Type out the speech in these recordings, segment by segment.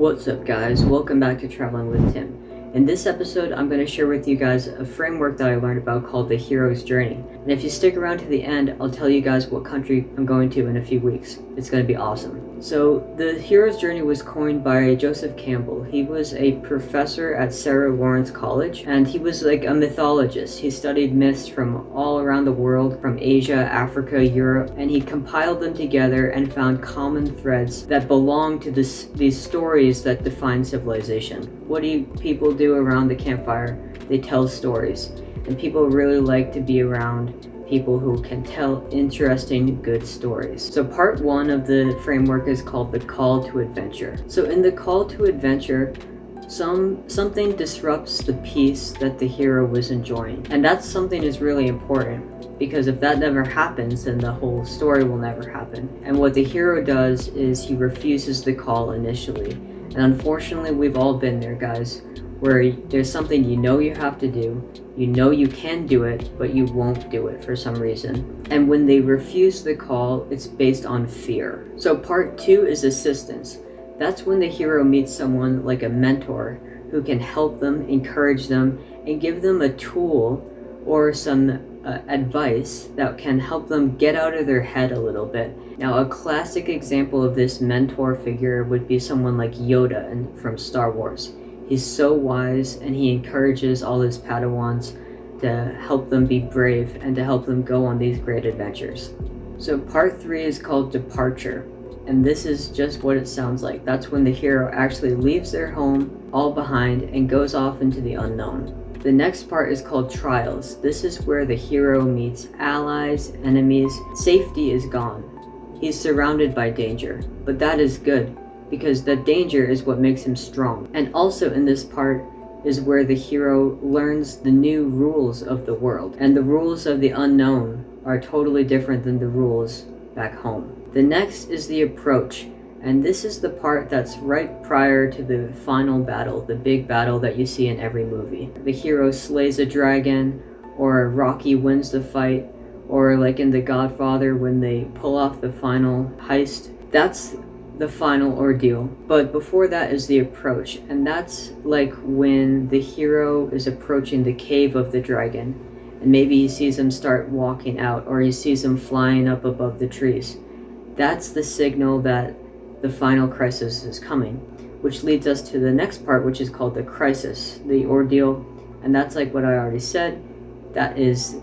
What's up guys, welcome back to Traveling with Tim. In this episode, I'm going to share with you guys a framework that I learned about called the hero's journey. And if you stick around to the end, I'll tell you guys what country I'm going to in a few weeks. It's going to be awesome. So the hero's journey was coined by Joseph Campbell. He was a professor at Sarah Lawrence College, and he was like a mythologist. He studied myths from all around the world, from Asia, Africa, Europe, and he compiled them together and found common threads that belong to these stories that define civilization. What do people do around the campfire? They tell stories, and people really like to be around people who can tell interesting, good stories. So part one of the framework is called the call to adventure. So in the call to adventure, something disrupts the peace that the hero was enjoying. And that's something is really important, because if that never happens, then the whole story will never happen. And what the hero does is he refuses the call initially. And unfortunately, we've all been there, guys, where there's something you know you have to do, you know you can do it, but you won't do it for some reason. And when they refuse the call, it's based on fear. So part two is assistance. That's when the hero meets someone like a mentor who can help them, encourage them, and give them a tool or some advice that can help them get out of their head a little bit. Now, a classic example of this mentor figure would be someone like Yoda from Star Wars. He's so wise, and he encourages all his Padawans to help them be brave and to help them go on these great adventures. So part three is called departure, and this is just what it sounds like. That's when the hero actually leaves their home all behind and goes off into the unknown. The next part is called trials. This is where the hero meets allies, enemies. Safety is gone. He's surrounded by danger, but that is good, because the danger is what makes him strong. And also in this part is where the hero learns the new rules of the world. And the rules of the unknown are totally different than the rules back home. The next is the approach. And this is the part that's right prior to the final battle, the big battle that you see in every movie. The hero slays a dragon, or Rocky wins the fight, or like in The Godfather when they pull off the final heist. That's the final ordeal. But before that is the approach, and that's like when the hero is approaching the cave of the dragon, and maybe he sees him start walking out, or he sees him flying up above the trees. That's the signal that the final crisis is coming, which leads us to the next part, which is called the crisis, the ordeal. And that's like what I already said, that is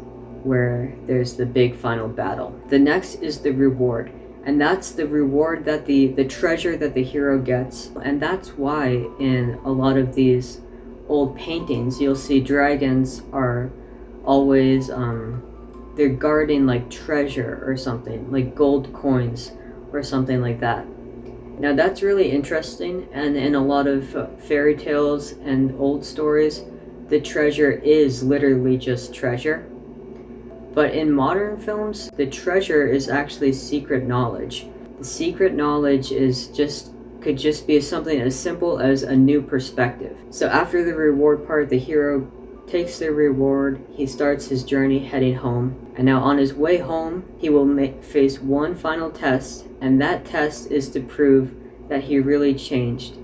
where there's the big final battle. The next is the reward. And that's the reward that the treasure that the hero gets. And that's why in a lot of these old paintings, you'll see dragons are always, they're guarding like treasure or something, like gold coins or something like that. Now that's really interesting, and in a lot of fairy tales and old stories, the treasure is literally just treasure. But in modern films, the treasure is actually secret knowledge. The secret knowledge could just be something as simple as a new perspective. So after the reward part, the hero takes the reward, he starts his journey heading home. And now on his way home, he will face one final test, and that test is to prove that he really changed.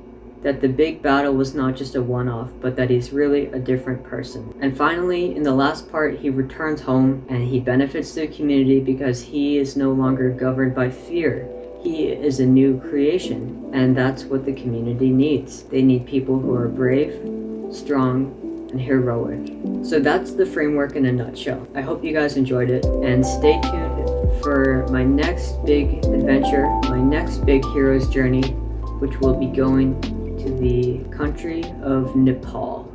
That the big battle was not just a one-off, but that he's really a different person. And finally, in the last part, he returns home and he benefits the community because he is no longer governed by fear. He is a new creation, and that's what the community needs. They need people who are brave, strong, and heroic. So that's the framework in a nutshell. I hope you guys enjoyed it, and stay tuned for my next big adventure, my next big hero's journey, which will be going to the country of Nepal.